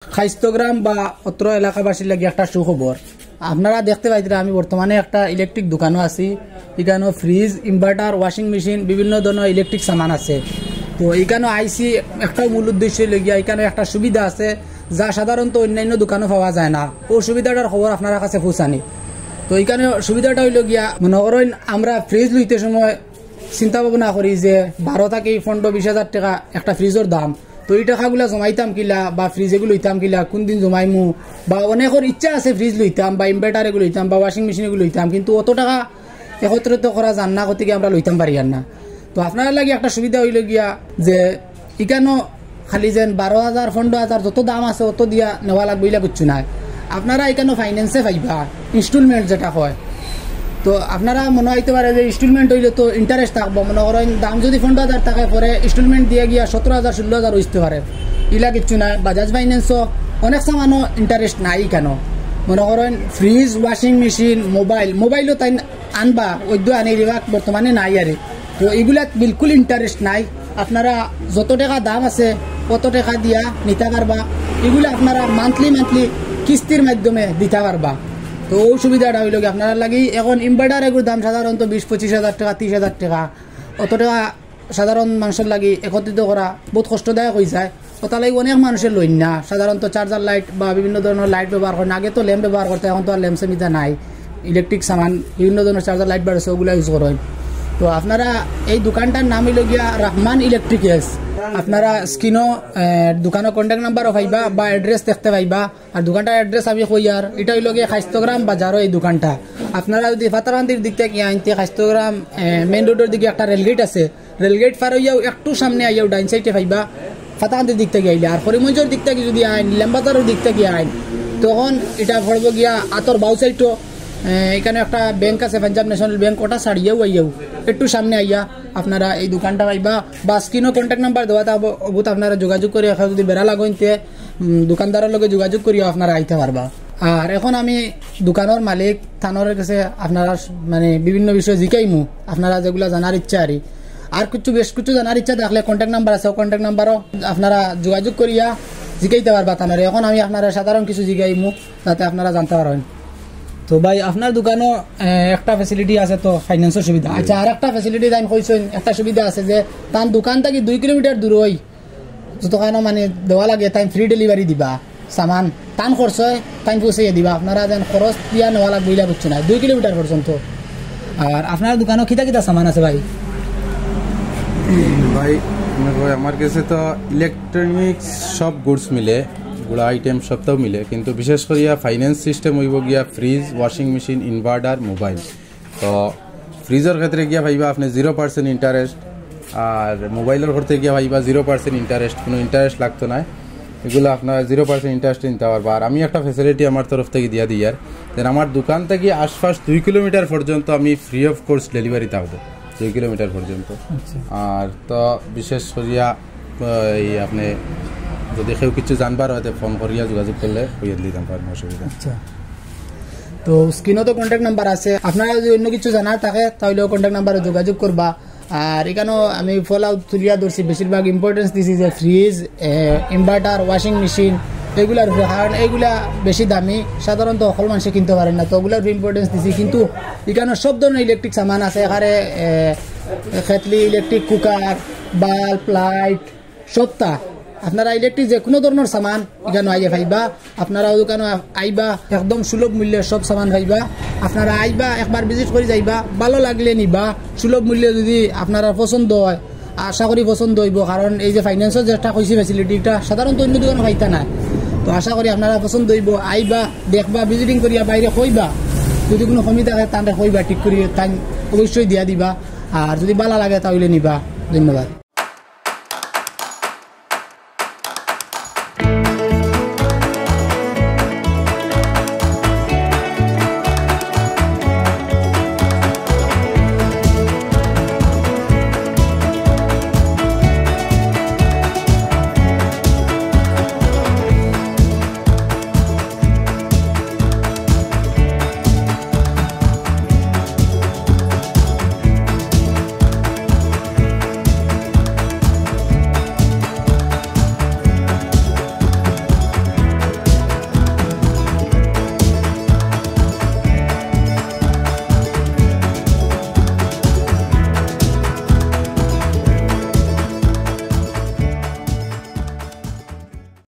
খাইস্তগ্রাম বা অত্র এলাকাবাসীর লাগি একটা সুখবর। আপনারা দেখতে পাইতেন আমি বর্তমানে একটা ইলেকট্রিক দোকানও আছি। এখানে ফ্রিজ, ইনভার্টার, ওয়াশিং মেশিন, বিভিন্ন ধরনের ইলেকট্রিক সামান আছে। তো এখানে আইসি একটা মূল উদ্দেশ্য লগিয়া এখানে একটা সুবিধা আছে যা সাধারণত অন্যান্য দোকানও পাওয়া যায় না। ও সুবিধাটার খবর আপনারা কাছে পৌঁছানি। তো এখানে সুবিধাটা হইল গিয়া মনে করেন আমরা ফ্রিজ লইতে সময় চিন্তা ভাবনা করি যে 12 থেকে 15-20 হাজার টাকা একটা ফ্রিজের দাম। তো এই টাকাগুলা জমাইতাম কিলা বা ফ্রিজ এগুলো লইতাম কিলা, কোন দিন জমাইমু, বা অনেকের ইচ্ছা আছে ফ্রিজ লইতাম বা ইনভার্টার এগুলো লইতাম বা ওয়াশিং মেশিন এগুলো লইতাম, কিন্তু অত টাকা একত্রিত করা যান না, গতিকে আমরা লইতাম পারি না। তো আপনারা লাগে একটা সুবিধা হইল গিয়া যে এখানেও খালি যেন 12,000 15,000 যত দাম আছে অত দিয়া নেওয়া লাগবে ইলা বুঝছো না। আপনারা এখানে ফাইন্যান্সে পাইবা, ইনস্টলমেন্ট যেটা হয়। তো আপনারা মনে হইতে পারে যে ইনস্টলমেন্ট হইলে তো ইন্টারেস্ট থাকবো, মনে করেন দাম যদি 15,000 টাকা পরে ইনস্টলমেন্ট দিয়ে গিয়া 17,000 16,000 হইতে পারে, ইলা কিচ্ছু না। বাজাজ ফাইন্যান্সও অনেক সামানও ইন্টারেস্ট নাই। কেন মনে করেন ফ্রিজ, ওয়াশিং মেশিন, মোবাইলও তাই আনবা ওই আনি দিবা, বর্তমানে নাই আরে। তো এগুলা বিলকুল ইন্টারেস্ট নাই। আপনারা যত টাকা দাম আছে কত টাকা দিয়া নিতে পারবা, এগুলো আপনারা মান্থলি কিস্তির মাধ্যমে দিতে পারবা। তো ওই সুবিধাটা হইল আপনারা লাগি। এখন ইনভার্টার এগুলোর দাম সাধারণত 20-25 হাজার টাকা, 30 হাজার টাকা। অত টাকা সাধারণ মানুষের লাগি একত্রিত করা বহুত কষ্টদায়ক হয়ে যায়। ওটা লাগি অনেক মানুষের লইন না। সাধারণত চার্জার লাইট বা বিভিন্ন ধরনের লাইট ব্যবহার করেন। আগে তো ল্যাম্প ব্যবহার করতে, এখন তো আর ল্যাম্প সেমিতা নাই। ইলেকট্রিক সামান বিভিন্ন ধরনের চার্জার লাইট বাড়ছে, ওগুলো ইউজ করেন। তো আপনারা এই দোকানটার নাম হইল গিয়া রহমান ইলেকট্রিক্যালস। আপনারা স্ক্রিনও দোকানের কন্ট্যাক্ট নাম্বারও পাইবা বা অ্যাড্রেস দেখতে পাইবা। আর দোকানটার অ্যাড্রেস আমি কই, আর এটা হইল গিয়ে খাইস্তগ্রাম বাজারও এই দোকানটা। আপনারা যদি ফাতারান্দির দিক থেকে আনতে খাইস্তগ্রাম মেইন রোডের দিকে একটা রেলগেট আছে, রেলগেট পার হইয়াও একটু সামনে আইয়াও ডাইন সাইডে পাইবা ফাতারান্দির দিক থেকে আইলে। আর হরিমঞ্জের দিক থেকে যদি আইন, লেম্বাজারের দিক থেকে আইন, তখন এটা পড়ব গিয়া আতর বাউ সাইডও এখানে একটা ব্যাংক আছে, পাঞ্জাব ন্যাশনাল ব্যাংক, ওটা ছাড়িয়েও আইয়াও একটু সামনে আইয়া আপনারা এই দোকানটা পাইবা। বা স্ক্রিনও কন্ট্যাক্ট নাম্বার দেওয়া থাকবো, আপনারা যোগাযোগ করে যদি বেড়া লাগতে দোকানদারের লগে যোগাযোগ করিও আপনারা আইতে পারবা। আর এখন আমি দোকানের মালিক থানোর কাছে আপনারা মানে বিভিন্ন বিষয় জিকাইমু, আপনারা যেগুলো জানার ইচ্ছা আর বেশ কিছু জানার ইচ্ছা থাকলে কন্ট্যাক্ট নাম্বার আছে, কন্ট্যাক্ট নাম্বারও আপনারা যোগাযোগ করিয়া জিকাইতে পারবা থানোরে। এখন আমি আপনারা সাধারণ কিছু জিকাইমু যাতে আপনারা জানতে পারেন। তো ভাই আপনার দোকানও একটা ফ্যাসিলিটি আছে তো ফাইন্যান্সের সুবিধা। আচ্ছা, আর একটা ফ্যাসিলিটি তাই কইছেন, একটা সুবিধা আছে যে তার দোকান থেকে 2 কিলোমিটার দূর হই যতখানো মানে দেওয়া লাগে তাই ফ্রি ডেলিভারি দিবা। সামান টান খরচ হয় তাই পৌঁছাইয়া দিবা, আপনারা যেন খরচ দিয়া নেওয়া লাগবে ইলা বুঝছো না 2 কিলোমিটার পর্যন্ত। আর আপনার দোকানও কিতা সামান আছে ভাই? ভাই আমার কাছে তো ইলেকট্রনিক্স সব গুডস মিলে, গুড়া আইটেম সবটাও মিলে, কিন্তু বিশেষ করিয়া ফাইন্যান্স সিস্টেম হইব গিয়া fridge, washing machine, inverter, mobile. তো ফ্রিজের ক্ষেত্রে গিয়া ভাইবা আপনি 0% ইন্টারেস্ট, আর মোবাইলের ক্ষেত্রে গিয়া ভাইবা 0% ইন্টারেস্ট, কোনো ইন্টারেস্ট লাগতো না। এগুলো আপনার 0% ইন্টারেস্ট নিতে পারবা। আর আমি একটা ফ্যাসিলিটি আমার তরফ থেকে দিয়া দিই, আর দেন আমার দোকান থেকে আশপাশ 2 কিলোমিটার পর্যন্ত আমি ফ্রি অফ কোর্স ডেলিভারি থাকবো, 2 কিলোমিটার পর্যন্ত। আর তো বিশেষ করিয়া এই আপনি যদি কেউ কিছু জানবার হয় ফোন করিয়া যোগাযোগ করলে হইয়া দিতাম পারেন, অসুবিধা। আচ্ছা, তো স্ক্রিনও তো কন্ট্যাক্ট নাম্বার আছে, আপনারা যদি অন্য কিছু জানার থাকে তাহলেও কন্ট্যাক্ট নাম্বারে যোগাযোগ করবা। আর এখানেও আমি ফল আউট তুলিয়া ধরছি, বেশিরভাগ ইম্পর্টেন্স দিছি যে ফ্রিজ, ইনভার্টার, ওয়াশিং মেশিন এগুলার উপরে, কারণ এইগুলা বেশি দামি, সাধারণত সকল মানুষে কিনতে পারেন না। তো ওগুলোর ইম্পর্টেন্স দিছি। কিন্তু এখানে সব ধরনের ইলেকট্রিক সামান আছে, এখানে খেতলি, ইলেকট্রিক কুকার, বাল্ব, লাইট সবটা। আপনারা ইলেকট্রিক যে কোনো ধরনের সামান এখানে আইয়া পাইবা। আপনারা দোকানে আইবা, একদম সুলভ মূল্যে সব সামান পাইবা। আপনারা আইবা, একবার ভিজিট করে যাইবা, ভালো লাগলে নিবা। সুলভ মূল্যে যদি আপনারা পছন্দ হয়, আশা করি পছন্দ হইব, কারণ এই যে ফাইন্যান্সের যেটা কইছি ফ্যাসিলিটিটা সাধারণত অন্য দোকানে পাইতা না। তো আশা করি আপনারা পছন্দ হইব। আইবা, দেখবা, ভিজিটিং করিয়া বাইরে কইবা, যদি কোনো কমি থাকে তাহলে কইবা, ঠিক করিয়ে তাই অবশ্যই দিয়া দিবা। আর যদি ভালো লাগে তাহলে নিবা। ধন্যবাদ।